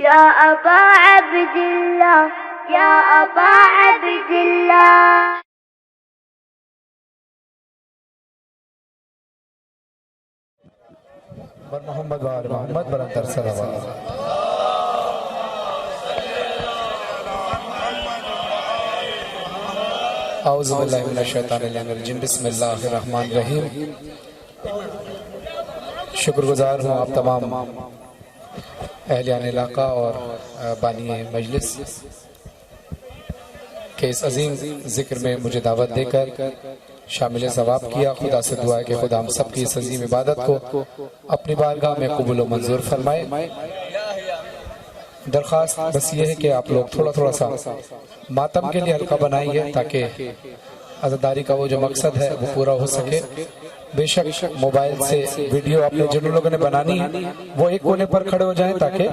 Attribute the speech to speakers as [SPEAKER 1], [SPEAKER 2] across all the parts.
[SPEAKER 1] يا أبا عبد الله يا أبا عبد الله.
[SPEAKER 2] بر محمد و آل محمد بر انتر صلوات. اعوذ باللہ من الشیطان الرجیم بسم اللہ الرحمن الرحیم. شکر گزار ہوں آپ تمام اہلیان علاقہ اور بانی مجلس کہ اس عظیم ذکر میں مجھے دعوت دے کر شامل ثواب کیا. خدا سے دعا ہے کہ خدا ہم سب کی اس عظیم عبادت کو اپنی بارگاہ میں قبول و منظور فرمائے. درخواست بس یہ ہے کہ آپ لوگ تھوڑا سا ماتم کے لیے حلقہ بنائیے تاکہ عزاداری کا وہ جو مقصد ہے وہ پورا ہو سکے. بے شک موبائل سے ویڈیو آپ نے جن لوگوں نے بنانی ہے وہ ایک کونے پر کھڑے ہو جائیں تاکہ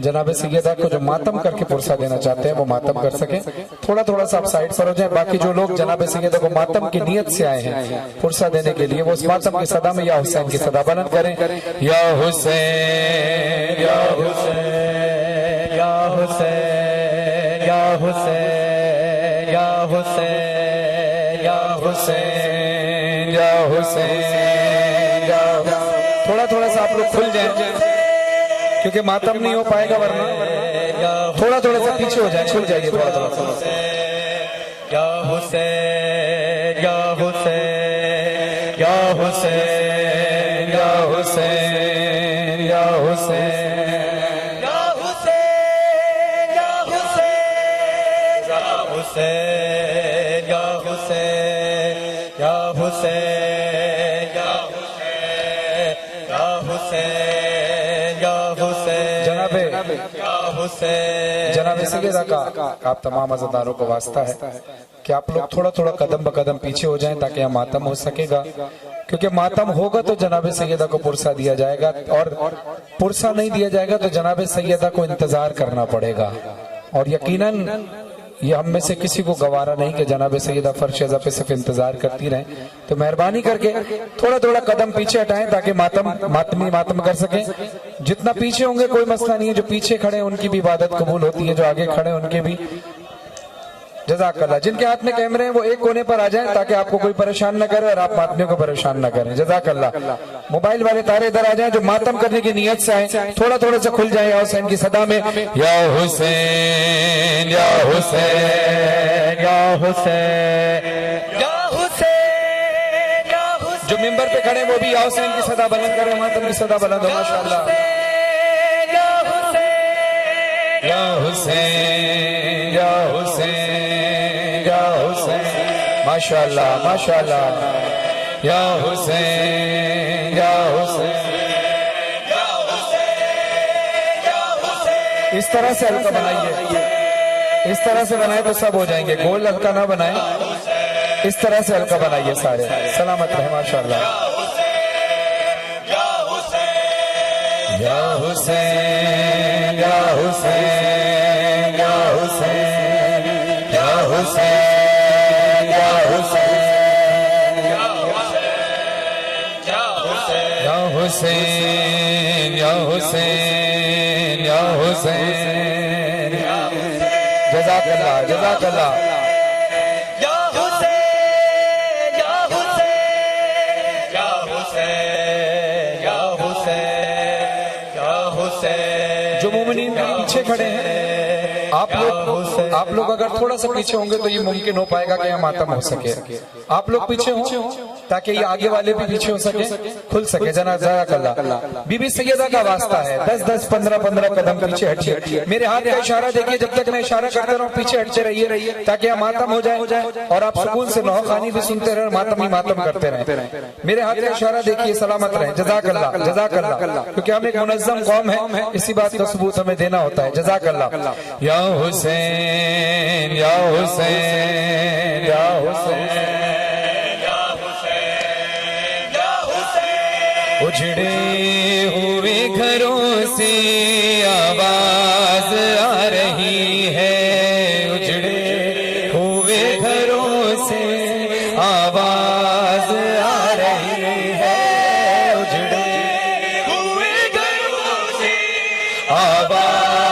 [SPEAKER 2] جناب سیدہ کو جو ماتم کر کے پرسہ دینا چاہتے ہیں وہ ماتم کر سکیں. تھوڑا سا آپ سائیڈ پر ہو جائیں. باقی جو لوگ جناب سیدہ کو ماتم کی نیت سے آئے ہیں پرسہ دینے کے لیے وہ اس ماتم کی صدا میں یا حسین کی صدا بلند کریں. یا حسین یا حسین یا حسین یا حسین یا حسین یا حسین یا حسین یا حسین. تھوڑا سا آپ لوگ کھل جائیں کیونکہ ماتم نہیں ہو پائے گا ورنہ. تھوڑا سا پیچھے ہو جائیں, کھل جائیے تھوڑا سا. یا حسین یا حسین یا حسین یا حسین یا حسین یا حسین یا حسین یا حسین یا حسین یا حسین جناب سیدہ کا آپ تمام عزاداروں کو واسطہ ہے کہ آپ لوگ تھوڑا قدم بقدم پیچھے ہو جائیں تاکہ ہم ماتم ہو سکے گا. کیونکہ ماتم ہوگا تو جناب سیدہ کو پرسہ دیا جائے گا اور پرسہ نہیں دیا جائے گا تو جناب سیدہ کو انتظار کرنا پڑے گا. اور یقیناً یہ ہم میں سے کسی کو گوارا نہیں کہ جناب سیدہ فرش ازا پہ صرف انتظار کرتی رہیں. تو مہربانی کر کے تھوڑا قدم پیچھے ہٹائیں تاکہ ماتم کر سکیں. جتنا پیچھے ہوں گے کوئی مسئلہ نہیں ہے. جو پیچھے کھڑے ہیں ان کی بھی عبادت قبول ہوتی ہے, جو آگے کھڑے ہیں ان کے بھی. جزاک اللہ. جن کے ہاتھ میں کیمرے ہیں وہ ایک کونے پر آ جائیں تاکہ آپ کو کوئی پریشان نہ کرے اور آپ ماتمیوں کو پریشان نہ کریں. جزاک اللہ. موبائل والے تارے ادھر آ جائیں جو ماتم کرنے کی نیت سے آئیں. تھوڑا سے کھل جائیں یا حسین کی صدا میں. یا حسین یا حسین یا حسین یا حسین یا حسین. جو ممبر پہ کھڑے وہ بھی یا حسین کی صدا بلند کریں. ماتم کی صدا بلند ہو ماشاءاللہ. یا حسین یا حسین یا حسین یا حسین ماشاءاللہ. یا حسین یا حسین. اس طرح سے حلقہ بنائیے. اس طرح سے بنائے تو سب ہو جائیں گے. گول حلقہ نہ بنائیں, اس طرح سے حلقہ بنائیے. سارے سلامت رہے ماشاءاللہ. یا حسین یا حسین یا حسین یا حسین یا حسین یا حسین یا حسین یا حسین یا حسین. جزاک اللہ جزاک اللہ. یا حسین یا حسین یا حسین یا حسین یا حسین. جو مومنین پیچھے کھڑے ہیں آپ لوگ اگر تھوڑا سا پیچھے ہوں گے تو یہ ممکن ہو پائے گا کہ ہم ماتم ہو سکے. آپ لوگ پیچھے ہوں تاکہ یہ آگے والے بھی پیچھے ہو سکے, کھل سکے. جزاک اللہ. بی بی سیدہ کا واسطہ ہے 10 15 قدم پیچھے ہٹیے. میرے ہاتھ کا اشارہ دیکھیے. جب تک میں اشارہ کرتا رہا ہوں پیچھے ہٹتے رہیے تاکہ ہم ماتم ہو جائے اور آپ سکون سے نوح خوانی بھی سنتے رہیں اور ماتم کرتے رہیں. میرے ہاتھ کا اشارہ دیکھیے. سلامت رہیں. جزاک اللہ جزاک اللہ. کیونکہ ہم ایک منظم قوم ہے, اسی بات کا ثبوت ہمیں دینا ہوتا ہے. جزاک اللہ. یا حسین یا حسین یا حسین اجڑے ہوئے گھروں سے آواز آ رہی ہے. اجڑے ہوئے گھروں سے آواز آ رہی ہے. اجڑے ہوئے گھروں سے آواز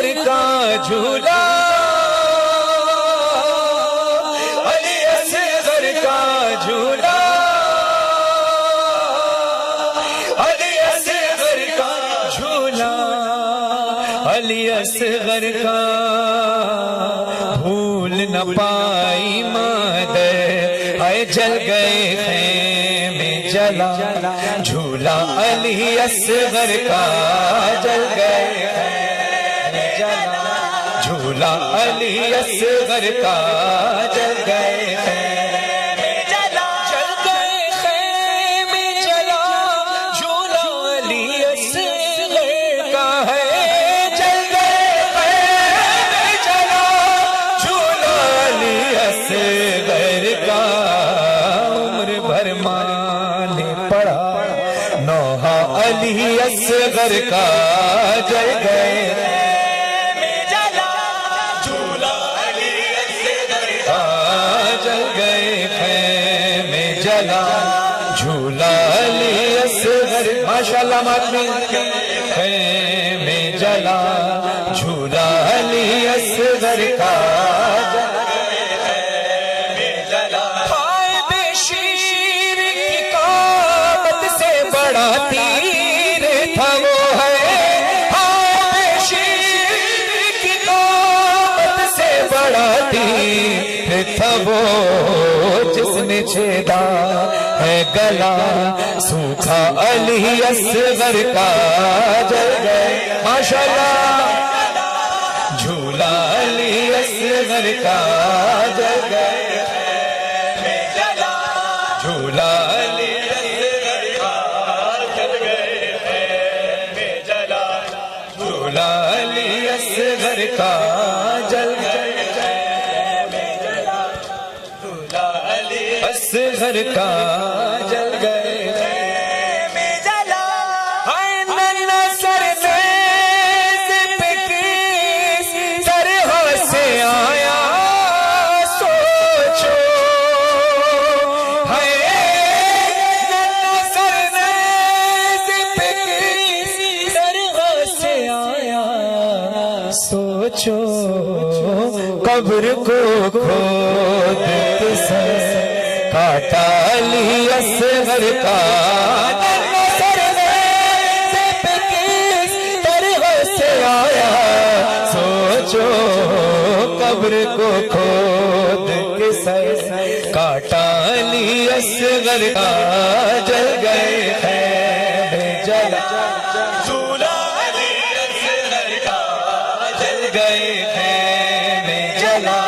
[SPEAKER 2] اصغر کا جھولا علی اصغر کا جھولا علی اصغر کا جھولا علی اصغر کا بھول نہ پائی مادر آئے جل گئے خیمے جلا جھولا علی اصغر کا جل گئے خیمے جلا جھولا علی اصغر کا جل گئے خیمے جلا جل گئے خیمے جلا جھولا علی اصغر کا ہے جل گئے خیمے جلا جھولا علی اصغر کا عمر بھر مانے پڑا نوحہ علی اصغر کا جل گئے جل گئے خیمے جلا جھولا علی اصغر ماشاءاللہ ماتمی خیمے جلا جھولا علی اصغر کا خائب شیر کی قامت سے بڑا تیر تھا وہ ہے خائب شیر کی قامت سے بڑا تیر تھا وہ جس نے چھیدا ہے گلا سوکھا علی اصغر کا جل گئے ماشاءاللہ جھولا علی اصغر کا جل گئے جھولا علی اصغر کا جل گئے جھولا علی اصغر کا جل گئے اصغر کا جل گئے جلا ننا سر پہ کس طرح سے آیا سوچو ہے ننا سر پہ کس طرح سے آیا سوچو قبر کو کھود سے کاٹا علی اصغر کا سر سے کس طرح سے آیا سوچو قبر کو کھود کے سر کاٹا علی اصغر کا جل گئے خیمے جلا جھولا علی اصغر کا جل گئے خیمے جلا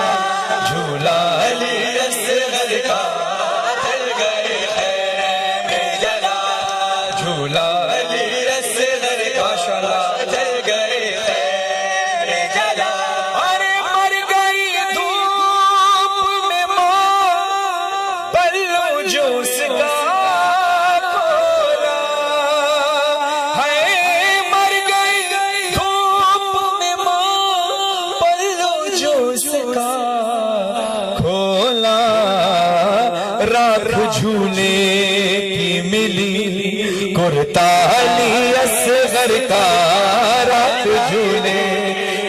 [SPEAKER 2] جھولا علی اصغر کا جھولا علی اصغر ماشاءاللہ جل گئے خیمے جلا ارے مر گئی دھوپ میں ماں پلو جو اس کا کھولا ہے مر گئی دھوپ میں ماں پلو جو اس کا کھولا راکھ جھولے کی ملی کرتا علی اصغر کا رات جھولے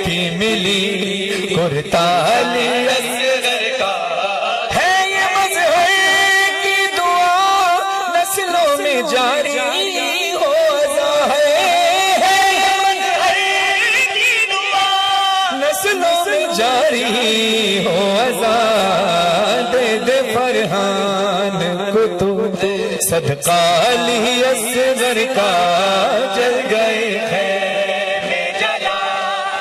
[SPEAKER 2] کی ملی کرتا علی اصغر کا ہے یہ مظہر کی دعا نسلوں میں جاری ہو ہے یہ مظہر کی دعا نسلوں میں جاری ہو دے دے فرحان کو تو صدقہ علی اصغر کا جل گئے خیمے جلا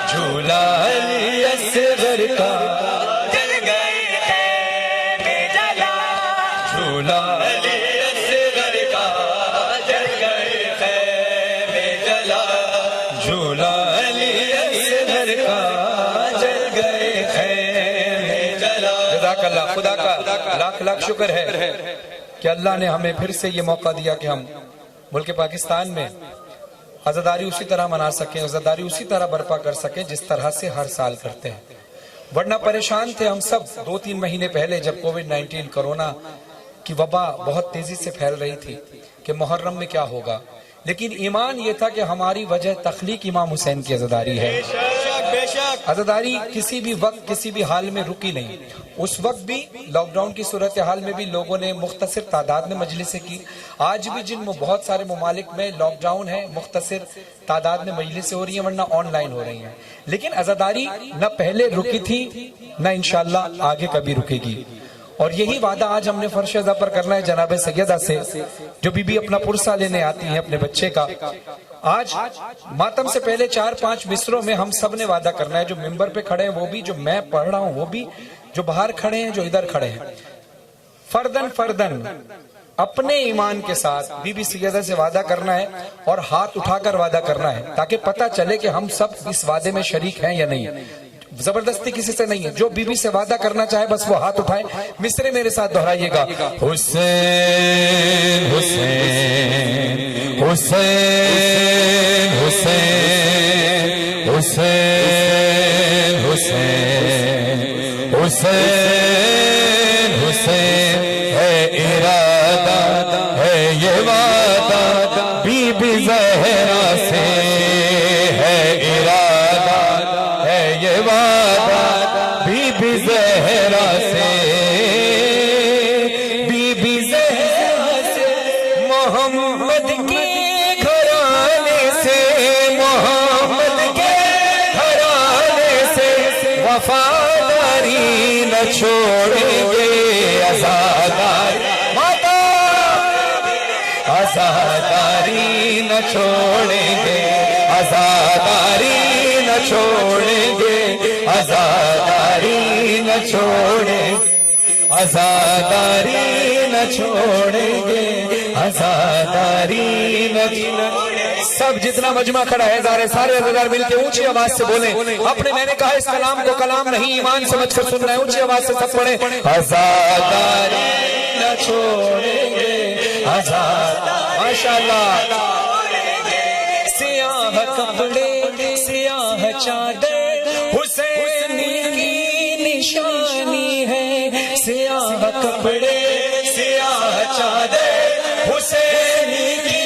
[SPEAKER 2] جھولا علی اصغر کا جل گئے خیمے جلا جھولا علی اصغر کا جل گئے خیمے جلا جھولا علی اصغر کا جل گئے خیمے جلا جزاک اللہ خدا کا لاکھ لاکھ شکر ہے کہ اللہ نے ہمیں پھر سے یہ موقع دیا کہ ہم ملک پاکستان میں عزاداری اسی طرح منا سکیں، عزاداری اسی طرح برپا کر سکیں جس طرح سے ہر سال کرتے ہیں. ورنہ پریشان تھے ہم سب 2-3 مہینے پہلے جب کووڈ-19 کرونا کی وبا بہت تیزی سے پھیل رہی تھی کہ محرم میں کیا ہوگا، لیکن ایمان یہ تھا کہ ہماری وجہ تخلیق امام حسین کی عزاداری ہے. عزاداری کسی بھی وقت کسی بھی حال میں رکی نہیں. اس وقت بھی لاک ڈاؤن کی صورتحال میں بھی لوگوں نے مختصر تعداد میں مجلسیں کی. آج بھی جن میں بہت سارے ممالک میں لاک ڈاؤن ہے مختصر تعداد میں مجلسیں ہو رہی ہیں ورنہ آن لائن ہو رہی ہیں. لیکن عزاداری نہ پہلے رکی تھی نہ انشاءاللہ آگے کبھی رکے گی. اور یہی وعدہ آج ہم نے فرش ازا پر کرنا ہے جناب سیدہ سے جو بی بی اپنا پرسہ لینے آتی ہیں اپنے بچے کا. آج ماتم سے پہلے 4-5 مصروں میں ہم سب نے وعدہ کرنا ہے, جو ممبر پہ کھڑے ہیں وہ بھی, جو میں پڑھ رہا ہوں وہ بھی, جو باہر کھڑے ہیں جو ادھر کھڑے ہیں, فردن اپنے ایمان کے ساتھ بی بی سیدہ سے وعدہ کرنا ہے اور ہاتھ اٹھا کر وعدہ کرنا ہے تاکہ پتہ چلے کہ ہم سب اس وعدے میں شریک ہیں یا نہیں. زبردستی کسی سے نہیں ہے. جو بی بی سے وعدہ کرنا چاہے بس وہ ہاتھ اٹھائے. مصرے میرے ساتھ دہرائیے گا. حسین حسین حسین حسین حسین حسین حسین حسین ہے ارادہ ہے یہ وعدہ بی بی زہرا سے ہے ارادہ ہے یہ وعدہ بی بی زہرا سے بی بی زہرا سے محمد کے گھرانے سے محمد کے گھرانے سے وفاداری نہ چھوڑیں گے عزاداری ماتا عزاداری نہ چھوڑیں گے عزاداری نہ چھوڑیں گے عزاداری نہ چھوڑیں عزاداری نہ چھوڑیں گے عزاداری نہ چھوڑیں. سب جتنا مجمع کھڑا ہے سارے عزادار مل کے اونچی آواز سے بولیں. اپنے میں نے کہا اس کلام کو کلام نہیں ایمان سمجھ کر سننا ہے. اونچی آواز سے سب پڑھیں عزاداری نہ چھوڑیں گے عزاداری. ماشاءاللہ. سیاہ کپڑے سیاہ چادر حسینی کی نشانی ہے. سیاہ کپڑے سیاہ چادر حسینی کی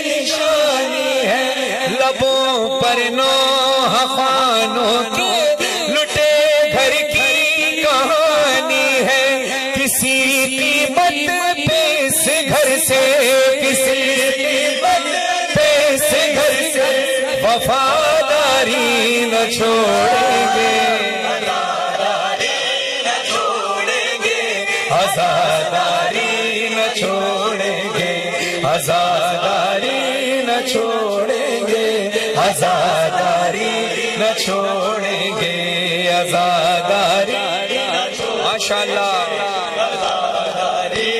[SPEAKER 2] نشانی ہے. لبوں پر نوح خوانوں کے لٹے گھر کی کہانی ہے. کسی قیمت پہ اس گھر سے کسی قیمت پہ اس گھر سے وفاداری نہ چھوڑیں گے عزاداری نہ چھوڑیں گے عزاداری نہ چھوڑیں گے عزاداری نہ چھوڑیں گے عزاداری. ماشاءاللہ. عزاداری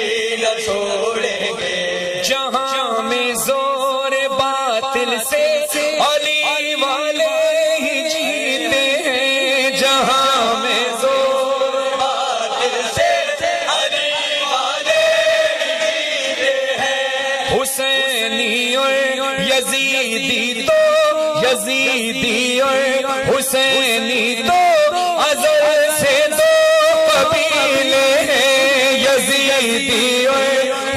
[SPEAKER 2] نہ چھوڑیں گے. جہاں میں زور باطل سے علی والے ہی جیتے ہیں. جہاں میں زور باطل سے علی والے جیتے ہیں. حسینی اور یزیدی تو یزیدی اور حسینی تو ازل سے دو قبیلے ہیں. یزیدی اور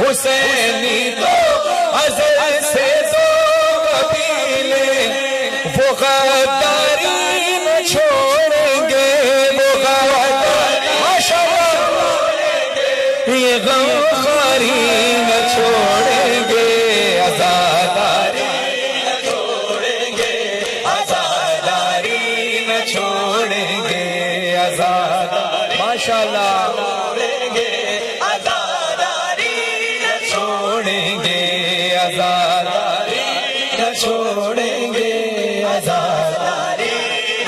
[SPEAKER 2] حسینی تو ازل سے دو قبیلے. وہ غداری نہ چھوڑیں گے وہ غداری ماشاءاللہ یہ غمخواری نہ چھوڑیں گے عزاداری نہ چھوڑیں گے عزاداری نہ چھوڑیں گے عزاداری. ماشاءاللہ. چھوڑیں گے عزاداری نہ چھوڑیں گے عزاداری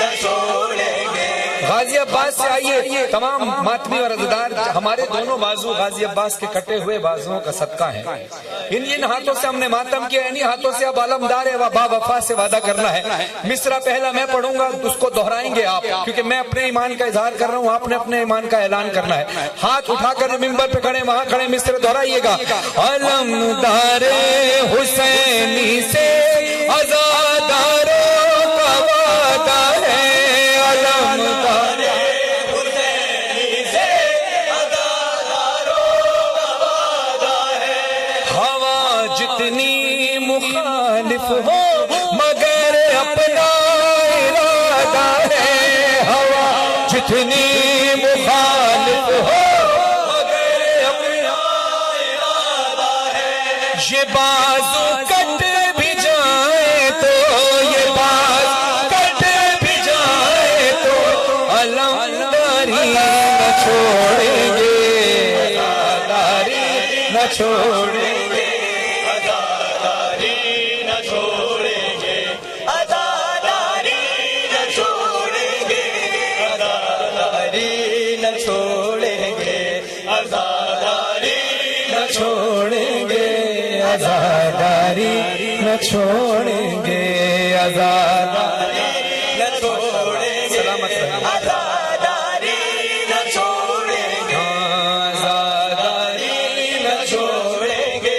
[SPEAKER 2] نہ چھوڑیں گے. غازی عباس سے آئیے. تمام ماتمی اور عزادار ہمارے دونوں بازو غازی عباس کے کٹے ہوئے بازوؤں کا صدقہ ہیں. ان ہاتھوں سے ہم نے ماتم کیا, انہی ہاتھوں سے اب علمدار با وفا سے وعدہ کرنا ہے. مصرع پہلا میں پڑھوں گا اس کو دہرائیں گے آپ کیونکہ میں اپنے ایمان کا اظہار کر رہا ہوں. آپ نے اپنے ایمان کا اعلان کرنا ہے. ہاتھ اٹھا کر ممبر پہ کھڑے وہاں کھڑے مصرع دہرائیے گا. علمدار حسینی سے عزاداروں کا وعدہ ہے. علمدار حسینی سے عزاداروں کا وعدہ ہے. ہوا جتنی مخالف اتنی مخالف ہو یہ بازو کٹ بھی جائے تو یہ باز کٹ بھی جائے تو علمداری نہ چھوڑیں گے عزاداری نہ چھوڑیں گے عزاداری نہ چھوڑیں گے عزاداری نہ چھوڑیں گے عزاداری نہ چھوڑیں گے عزاداری نہ چھوڑیں گے عزاداری نہ چھوڑیں گے عزاداری نہ چھوڑیں گے سلامت رہے عزاداری نہ چھوڑیں گے عزاداری نہ چھوڑیں گے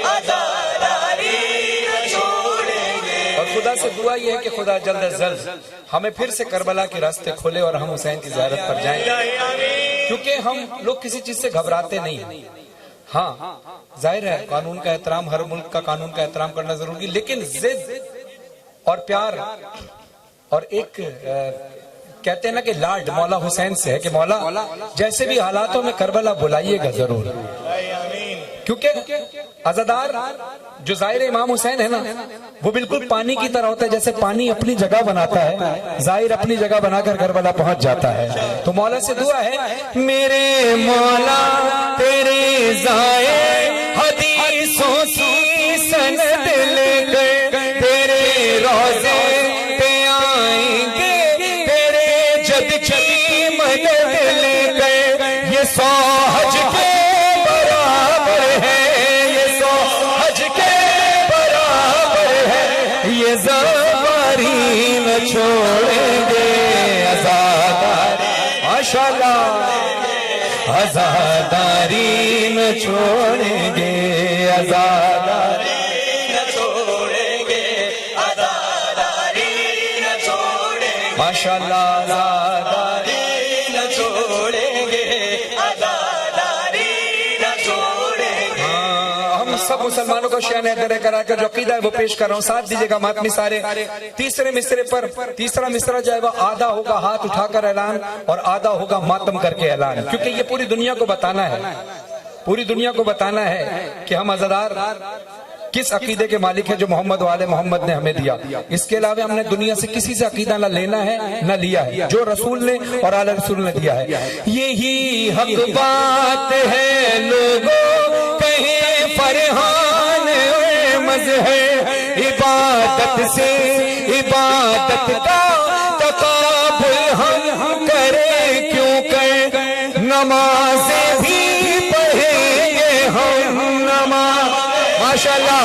[SPEAKER 2] عزاداری نہ چھوڑیں گے اور خدا سے دعا یہ ہے کہ خدا جلد از جلد ہمیں پھر سے کربلا کے راستے کھولے اور ہم حسین کی زیارت پر جائیں کیونکہ ہم لوگ کسی چیز سے گھبراتے نہیں ہیں ہاں ظاہر ہے قانون کا احترام ہر ملک کا قانون کا احترام کرنا ضروری لیکن ضد اور پیار اور ایک کہتے ہیں نا کہ لاڈ مولا حسین سے ہے کہ مولا جیسے بھی حالاتوں میں کربلا بلائیے گا ضرور کیونکہ عزادار جو ظاہر امام حسین ہے نا وہ بالکل پانی کی طرح ہوتا ہے جیسے پانی اپنی جگہ بناتا ہے ظاہر اپنی جگہ بنا کر کربلا پہنچ جاتا ہے تو مولا سے دعا ہے میرے مولا تیرے ظاہر حدیثوں کی سند لے کر تیرے روزے پہ آئیں گے تیرے جد کی مدد لے کر یہ سو حج کے برابر ہے یہ سو حج کے برابر ہے یہ زواری نہ چھوڑیں گے عزاداری ماشاءاللہ عزاداری نہ چھوڑیں گے عزاداری نہ چھوڑیں گے عزاداری نہ چھوڑیں گے ماشاءاللہ عزاداری نہ چھوڑیں گے عزاداری نہ چھوڑیں گے ہم سب مسلمانوں کو شان حیدر کرا کر جو عقیدہ ہے وہ پیش کر رہا ہوں ساتھ دیجیے گا ماتمی سارے تیسرے مصرے پر تیسرا مصرع جو ہے وہ آدھا ہوگا ہاتھ اٹھا کر اعلان اور آدھا ہوگا ماتم کر کے اعلان کیونکہ یہ پوری دنیا کو بتانا ہے پوری دنیا کو بتانا ہے کہ ہم عزادار کس عقیدے کے مالک ہیں جو محمد و آل محمد نے ہمیں دیا اس کے علاوہ ہم نے دنیا سے کسی سے عقیدہ نہ لینا ہے نہ لیا ہے جو رسول نے اور آل رسول نے دیا ہے یہی حق بات ہے لوگوں کہیں فرحان مظہر عبادت سے عبادت کا تقابل ہم کریں کیوں کر نمازیں بھی پڑھیں گے ہم نماز ماشاءاللہ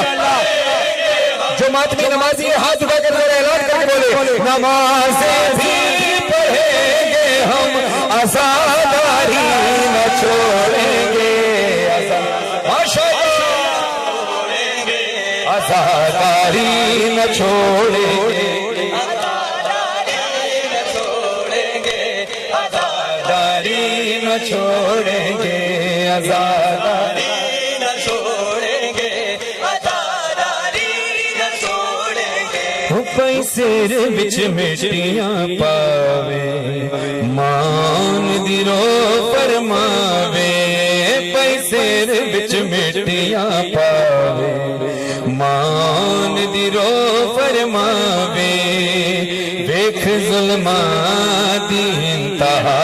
[SPEAKER 2] جو ماتمی نمازی ہاتھ اٹھا کر میرے اعلان کر کے بولے نمازیں بھی پڑھیں گے ہم عزاداری نہ چھوڑیں گے ماشاءاللہ عزاداری نہ چھوڑیں گے عزاداری نہ چھوڑیں گے عزاداری نہ چھوڑیں گے عزاداری نہ چھوڑیں گے پیسر بچ مٹیاں پاوے مان دیرو فرماوے پیسر بچ مٹیاں پاوے مان دیرو فرماوے ویکھ ظلمات دی انتہا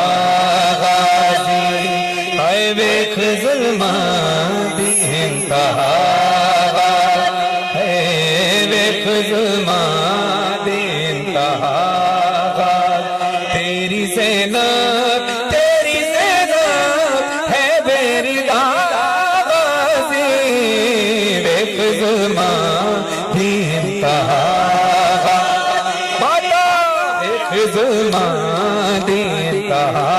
[SPEAKER 2] غازی اے ویکھ ظلمات دی انتہا اے ویکھ ظلمات دی انتہا تیری زینب تیری زینب ہے میری غازی ویکھ ظلمات دی انتہا ظلمات دی انتہا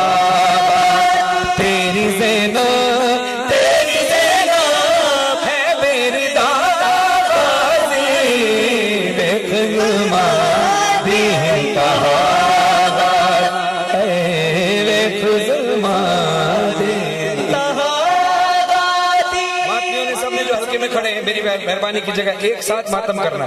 [SPEAKER 2] تیری زینب ہے میری غازی ویکھ ظلمات دی انتہا ویکھ ظلمات دی انتہا ماتمیوں نے سب نے جو حلقے میں کھڑے ہیں میری مہربانی کی جگہ ایک ساتھ ماتم کرنا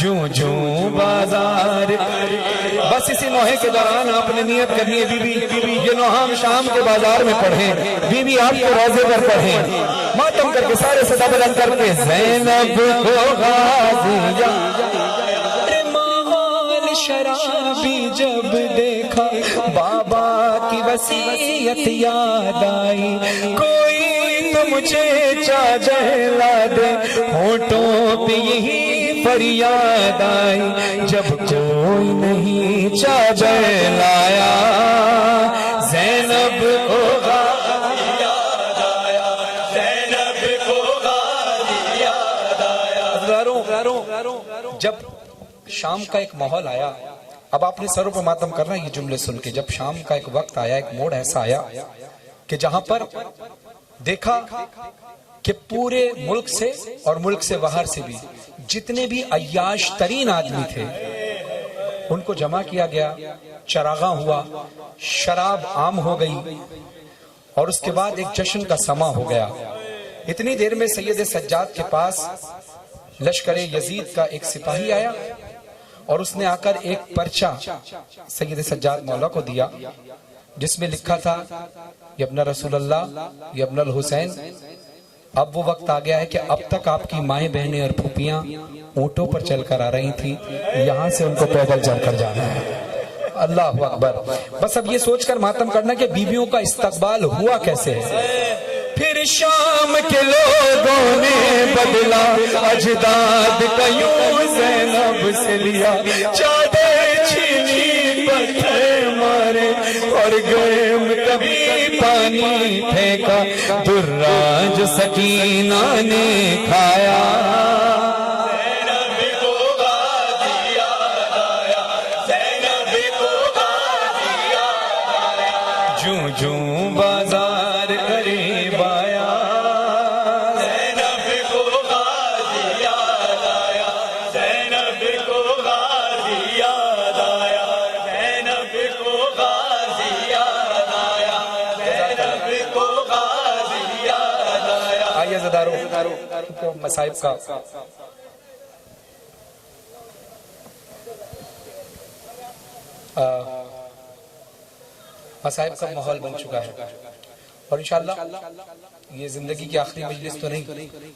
[SPEAKER 2] جوں جوں بازار بس اسی نوحے کے دوران آپ نے نیت کرنی ہے بی یہ نوحہ ہم شام کے بازار میں پڑھیں، بی آپ کے روزے پر پڑھیں، ماتم کر کے سارے صدا بلند کر کے زینب کو غازیہ ماحول شرابی جب دیکھا بابا کی وصیت یاد آئی، کوئی تو مجھے چادر لا دے، ہونٹوں پہ یہی فریاد آئی، جب کوئی نہیں چادر لایا زینب کو غازی یاد آیا، زینب کو غازی یاد آیا۔ جب شام کا ایک ماحول آیا، اب آپ نے سروں پہ ماتم کرنا یہ جملے سن کے، جب شام کا ایک وقت آیا، ایک موڑ ایسا آیا کہ جہاں پر دیکھا کہ پورے ملک سے اور ملک سے باہر سے بھی جتنے بھی عیاش ترین آدمی تھے ان کو جمع کیا گیا، چراغاں ہوا، شراب عام ہو گئی، اور اس کے بعد ایک جشن کا سما ہو گیا۔ اتنی دیر میں سید سجاد کے پاس لشکر یزید کا ایک سپاہی آیا اور اس نے آ کر ایک پرچہ سید سجاد مولا کو دیا جس میں لکھا تھا یا ابن رسول اللہ یا ابن الحسین، اب وہ وقت آ گیا ہے کہ اب تک آپ کی مائیں بہنیں اور پھوپیاں اونٹوں پر چل کر آ رہی تھیں، یہاں سے ان کو پیدل چل کر جانا ہے۔ اللہ اکبر۔ بس اب یہ سوچ کر ماتم کرنا کہ بیویوں کا استقبال ہوا کیسے ہے۔ پھر شام کے لوگوں نے بدلا اجداد کا یوں زینب سے لیا، چادر چھینی پتھر مارے اور گئے کبھی پانی پھینکا، دراج سکینہ نے کھایا، زینب کو غازی یاد آیا، زینب کو غازی یاد آیا، جوں جوں بازار قریب آیا، زینب کو غازی یاد آیا، زینب کو غازی یاد آیا، زینب کو غازی یاد آیا، زینب کو غازی یاد آیا۔ آئیے زدارو مصائب کا مصائب کا ماحول بن چکا ہے، اور انشاءاللہ یہ زندگی کی آخری مجلس تو نہیں،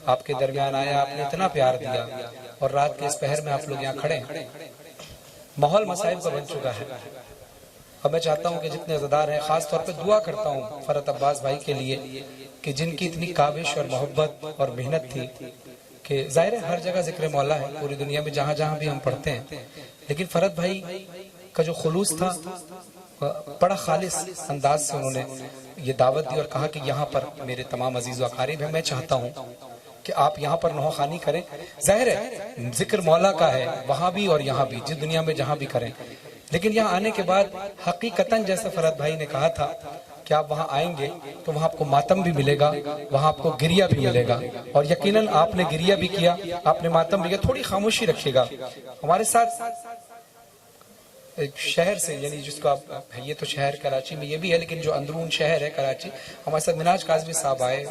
[SPEAKER 2] آپ کے درمیان آیا، آپ نے اتنا پیار دیا، اور رات کے اس پہر میں آپ لوگ یہاں کھڑے ہیں، ماحول مصائب کا بن چکا ہے۔ اب میں چاہتا ہوں کہ جتنے عزادار ہیں، خاص طور پہ دعا کرتا ہوں فرحت عباس بھائی کے لیے کہ جن کی اتنی کاوش اور محبت اور محنت تھی، کہ ظاہر ہے ہر جگہ ذکر مولا ہے پوری دنیا میں جہاں جہاں بھی ہم پڑھتے ہیں، لیکن فرحت بھائی کا جو خلوص تھا بڑا خالص انداز سے انہوں نے یہ دعوت دی اور کہا کہ یہاں پر میرے تمام عزیز و اقارب ہیں، میں چاہتا ہوں کہ آپ یہاں پر نوحہ خوانی کریں۔ ظاہر ہے ذکر مولا کا ہے وہاں بھی اور یہاں بھی، جس دنیا میں جہاں بھی کریں، لیکن یہاں آنے کے بعد حقیقتاً جیسا فرحت بھائی نے کہا تھا کہ آپ وہاں آئیں گے تو وہاں آپ کو ماتم بھی ملے گا، وہاں آپ کو گریہ بھی ملے گا، اور یقیناً آپ نے گریہ بھی کیا، آپ نے ماتم بھی کیا۔ تھوڑی خاموشی رکھیے گا ہمارے ساتھ ایک شہر سے، یعنی جس کو آپ، یہ تو شہر کراچی میں یہ بھی ہے، لیکن جو اندرون شہر ہے کراچی، ہمارے ساتھ مناج کاظمی صاحب آئے،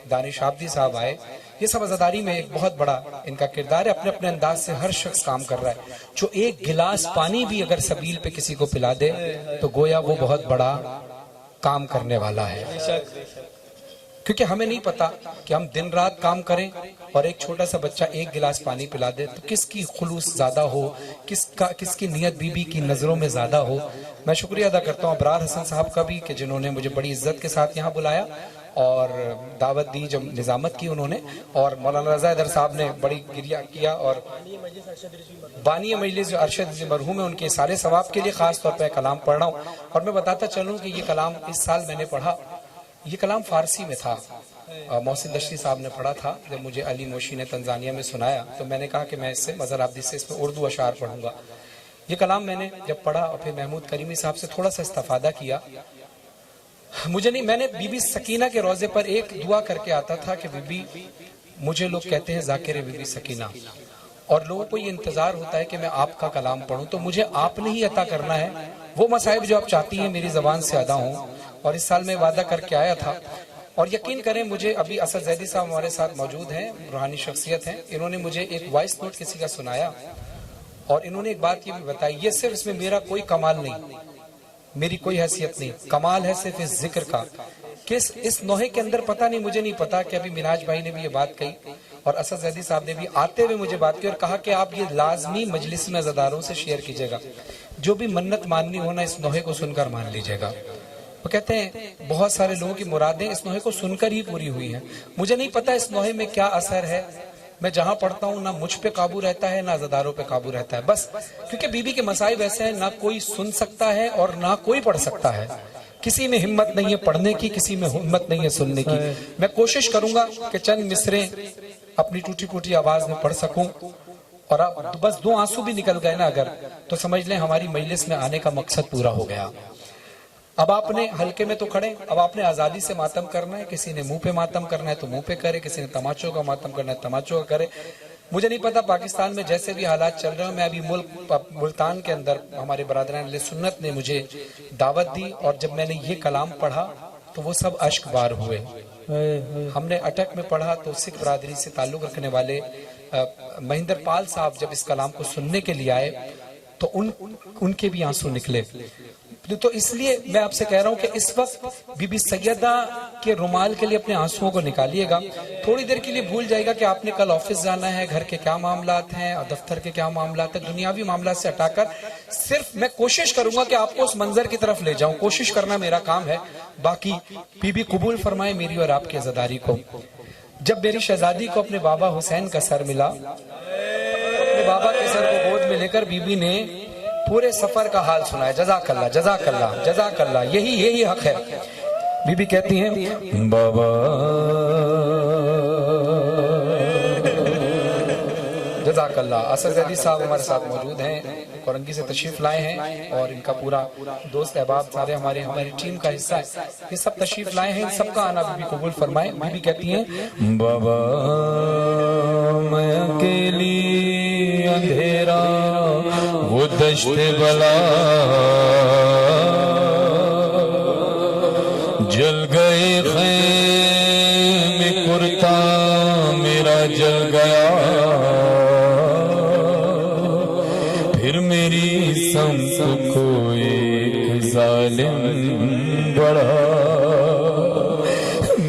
[SPEAKER 2] دانش عابدی صاحب آئے، یہ سب عزاداری میں ایک بہت بڑا ان کا کردار ہے، اپنے اپنے انداز سے ہر شخص کام کر رہا ہے۔ جو ایک گلاس پانی بھی اگر سبیل پہ کسی کو پلا دے تو گویا وہ بہت بڑا کام کرنے والا ہے، کیونکہ ہمیں نہیں پتا کہ ہم دن رات کام کریں اور ایک چھوٹا سا بچہ ایک گلاس پانی پلا دے تو کس کی خلوص زیادہ ہو، کس کی نیت بی بی کی نظروں میں زیادہ ہو۔ میں شکریہ ادا کرتا ہوں ابرار حسن صاحب کا بھی کہ جنہوں نے مجھے بڑی عزت کے ساتھ یہاں بلایا اور دعوت دی، جب نظامت کی انہوں نے، اور مولانا رضا حیدر صاحب نے بڑی گریہ کیا، اور بانی مجلس جو ارشد رضوی مرحوم ہے ان کے سارے ثواب کے لیے خاص طور پہ کلام پڑھ رہا ہوں۔ اور میں بتاتا چلوں کہ یہ کلام اس سال میں نے پڑھا، یہ کلام فارسی میں تھا، محسن دشتی صاحب نے پڑھا تھا، جب مجھے علی موشی نے تنزانیہ میں سنایا تو میں نے کہا کہ میں اس سے مظہر عابدی سے اس میں اردو اشعار پڑھوں گا۔ یہ کلام میں نے جب پڑھا اور پھر محمود کریمی صاحب سے تھوڑا سا استفادہ کیا، مجھے نہیں، میں نے بی بی سکینہ کے روزے پر ایک دعا کر کے آتا تھا کہ بی بی، مجھے لوگ کہتے ہیں ذاکر بی بی سکینہ، اور لوگوں کو یہ انتظار ہوتا ہے کہ میں آپ کا کلام پڑھوں، تو مجھے آپ نے ہی عطا کرنا ہے وہ مصائب جو آپ چاہتی ہیں میری زبان سے ادا ہوں۔ اور اس سال میں وعدہ کر کے آیا تھا، اور یقین کریں مجھے ابھی اسد زیدی صاحب ہمارے ساتھ موجود ہیں، روحانی شخصیت ہیں، انہوں نے مجھے ایک وائس نوٹ کسی کا سنایا اور انہوں نے ایک بات یہ بھی بتائی، یہ صرف اس میں میرا کوئی کمال نہیں، میری کوئی حیثیت نہیں، کمال ہے صرف اس ذکر کا کہ اس نوحے کے اندر پتہ نہیں، مجھے نہیں پتا کہ ابھی مناج بھائی نے بھی یہ بات کہی اور اسد زیدی صاحب نے بھی آتے ہوئے مجھے بات کی اور کہا کہ آپ یہ لازمی مجلس میں عزاداروں سے شیئر کیجئے گا، جو بھی منت ماننی ہونا اس نوحے کو سن کر مان لیجئے گا۔ وہ کہتے ہیں بہت سارے لوگوں کی مرادیں اس نوحے کو سن کر ہی پوری ہوئی ہیں، مجھے نہیں پتا اس نوحے میں کیا اثر ہے، میں جہاں پڑھتا ہوں نہ مجھ پہ قابو رہتا ہے نہ عزاداروں پہ قابو رہتا ہے، بس کیونکہ بی بی کے مصائب ایسے ہیں، نہ کوئی سن سکتا ہے اور نہ کوئی پڑھ سکتا ہے، کسی میں ہمت نہیں ہے پڑھنے کی، کسی میں ہمت نہیں ہے سننے کی۔ میں کوشش کروں گا کہ چند مصریں اپنی ٹوٹی پھوٹی آواز میں پڑھ سکوں، اور بس 2 آنسو بھی نکل گئے نا اگر، تو سمجھ لیں ہماری مجلس میں آنے کا مقصد پورا ہو گیا۔ اب آپ نے حلقے میں تو کھڑے، اب آپ نے آزادی سے ماتم کرنا ہے، کسی نے منہ پہ ماتم کرنا ہے تو منہ پہ کرے، کسی نے تماچوں کا ماتم کرنا ہے تماچوں کا کرے۔ مجھے نہیں پتا پاکستان میں جیسے بھی حالات چل رہے ہیں، میں ابھی ملتان کے اندر ہمارے برادران اہل سنت نے مجھے دعوت دی، اور جب میں نے یہ کلام پڑھا تو وہ سب اشک بار ہوئے۔ ہم نے اٹک میں پڑھا تو سکھ برادری سے تعلق رکھنے والے مہندر پال صاحب جب اس کلام کو سننے کے لیے آئے تو ان کے بھی آنسو نکلے۔ تو اس لیے میں آپ سے کہہ رہا ہوں کہ اس وقت بی بی سیدہ کے رومال کے لیے اپنے آنسوؤں کو نکالیے گا، تھوڑی دیر کے لیے بھول جائے گا کہ آپ نے کل آفس جانا ہے، گھر کے کیا معاملات ہیں اور دفتر کے کیا معاملات ہیں، دنیاوی معاملات سے ہٹا کر صرف میں کوشش کروں گا کہ آپ کو اس منظر کی طرف لے جاؤں، کوشش کرنا میرا کام ہے، باقی بی بی قبول فرمائے میری اور آپ کی عزاداری کو۔ جب میری شہزادی کو اپنے بابا حسین کا سر ملا، اپنے بابا کے سر کو گود میں لے کر بی بی نے پورے سفر کا حال سنایا، جزاک اللہ جزاک اللہ جزاک اللہ، یہی حق ہے۔ بی بی کہتی ہیں بابا جزاک اللہ۔ اسد زیدی صاحب ہمارے ساتھ موجود ہیں، کورنگی سے تشریف لائے ہیں، اور ان کا پورا دوست احباب سارے ہماری ٹیم کا حصہ ہے، یہ سب تشریف لائے ہیں، ان سب کا آنا بی بی قبول فرمائے۔ بی بی کہتی ہیں بابا میں اکیلی اندھیرا وہ دشت بلا جل گئے خیم کرتا میرا جل گیا، پھر میری سمت کو ایک ظالم بڑھا،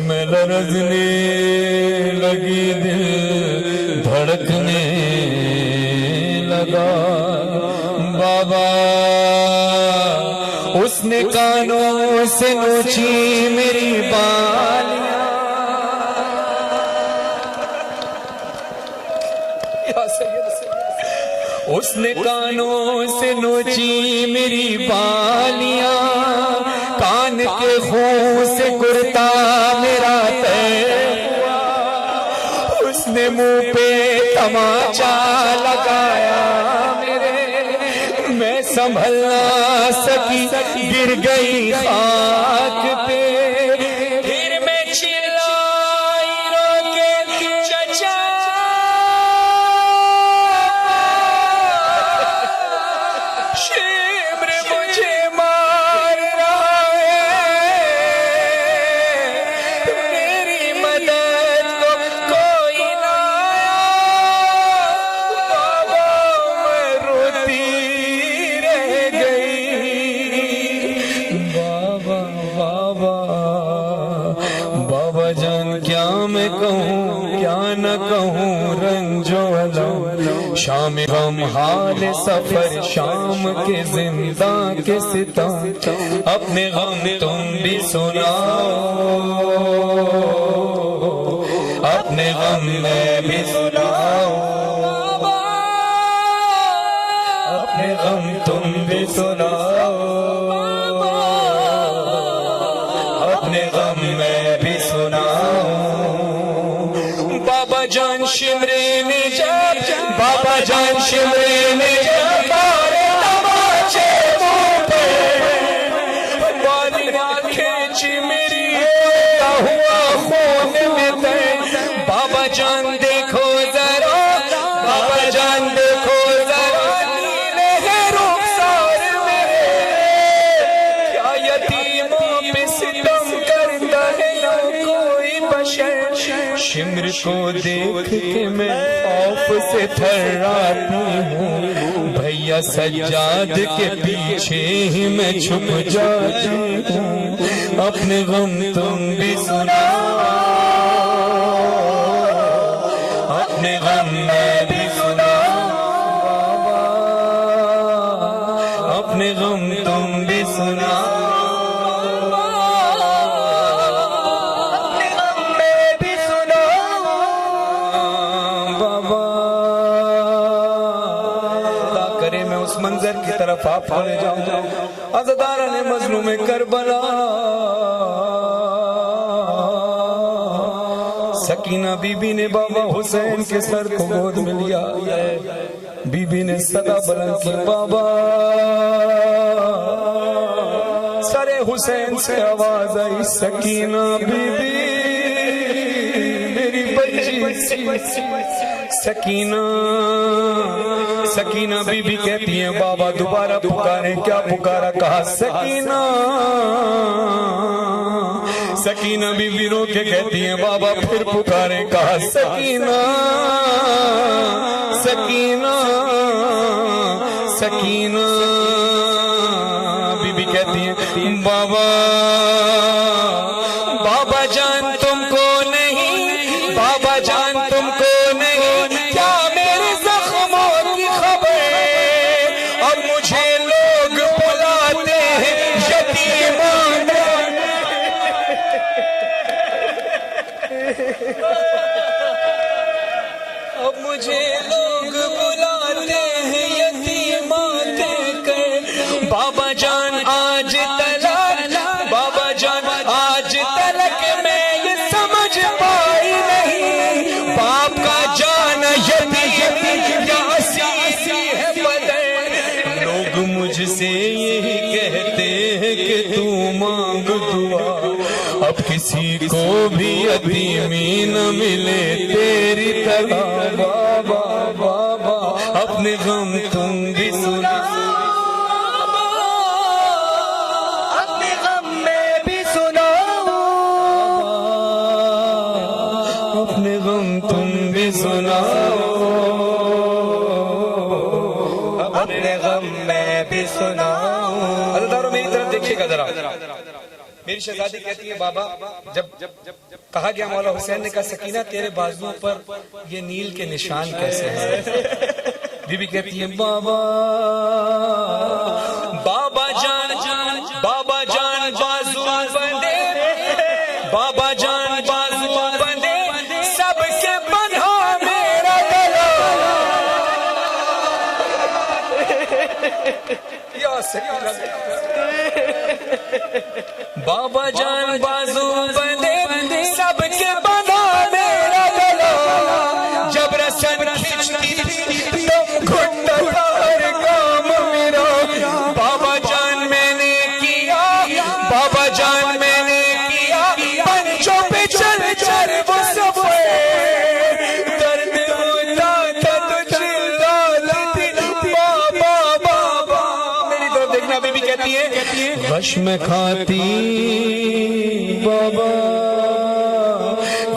[SPEAKER 2] میں لرزنے لگی دل دھڑکنے لگا، بابا اس نے کانوں سے نوچی میری بالیاں، اس نے کانوں سے نوچی میری بالیاں، کان کے خون سے کرتا میرا طے ہوا، اس نے منہ پہ تماچا لگایا میرے، میں سنبھل نہ سکی گر گئی خاک پہ، پھر میں چلائی رو کے چچا شمر مجھے مار رہا ہے، میری مدد کو کوئی نہ آیا، بابا میں روتی رہ گئی، بابا بابا بابا جان کیا میں کہوں کیا نہ کہوں، رنج و الم شام غم حال سفر شام کے زنداں کے ستم، اپنے غم تم بھی سناؤ، اپنے غم میں بھی سناؤ، اپنے غم تم بھی سناؤ، اپنے غم میں بھی سناؤ، بابا جان شمرے میں جب بابا جان شمرے میں جب مارے تماچے منہ پہ، بالیاں کھینچی میری ہوا خون میں تے، بابا جان دیکھو ذرا، بابا جان دیکھو ذرا، نیلے ہیں رخسار میرے، کیا یتیموں پہ ستم کرتا ہے یا کوئی بشر، شمر کو دیکھ کے میں خوف سے تھراتی ہوں، یا سجاد کے پیچھے ہی میں چھپ جاتی ہوں، اپنے غم تم بھی سناؤ، اپنے غم میں بھی سناؤ، اپنے غم تم بھی سناؤ، منظر کی طرف آپ لے جاؤں، عزاداران مظلوم کربلا، سکینہ بی بی نے بابا حسین کے سر کو گود میں لیا، بی بی نے صدا بلند کی، بابا سر حسین سے آواز آئی، سکینہ بی بی میری بچی، سکینہ بی بی کہتی ہیں بابا دوبارہ پکاریں، کیا پکارا؟ کہا Sakina, Sakina be be row کے کہتی ہیں بابا پھر پکاریں، کہا سکینہ، سکینہ، سکینہ بی بی کہتی ہیں بابا، بابا جان تم کو نہیں، بابا جان تم کو نہیں، کیا میرے زخموں کی خبر اور مجھے لوگ بلاتے ہیں یتیمان، اب مجھے لوگ بلاتے ہیں یتیمان کہہ کر، بابا جان آج تلک، بابا جان آج تلک میں یہ سمجھ پائی نہیں، باپ کا جان یتیم یا اسی ہے بدر، لوگ مجھ سے یہی کہتے ہیں کہ تو مانگ دعا، اب کسی کو بھی یتیمی نہ ملے تیری طرح، بابا بابا اپنے غم تم بھی سنا، اپنے غم میں بھی سناؤ، اپنے غم تم بھی سناؤ، اپنے غم میں بھی سناؤ۔ عزاداروں میری طرف دیکھیے گا ذرا، میری شہزادی کہتی ہے بابا جب کہا گیا مولا حسین نے کہا سکینہ تیرے بازوؤں پر یہ نیل کے نشان کیسے ہیں؟ بی بی کہتی ہے بابا، بابا جان، بابا جان بازو بندے، بابا جان بازو بندے، سب سے بندھا میرا گلا، یا سکینہ بابا جان بازو بندے، سب کے بندھا میرا گلا، جب رسن کھینچتی تم گھٹتا ہر کام میرا، بابا جان میں نے کیا، بابا جان میں نے کیا، پنچوں پہ چل چل وہ سفر، درد ہوتا تھا تو چلاتی بابا بابا، میری طرف دیکھنا بی بی کہتی ہے غش میں کھاتی بابا،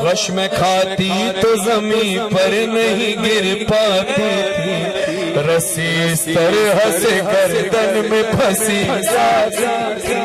[SPEAKER 2] غش میں کھاتی تو زمین پر نہیں گر پاتی تھی، رسی اس طرح سے گردن میں پھنسی جاتی تھی،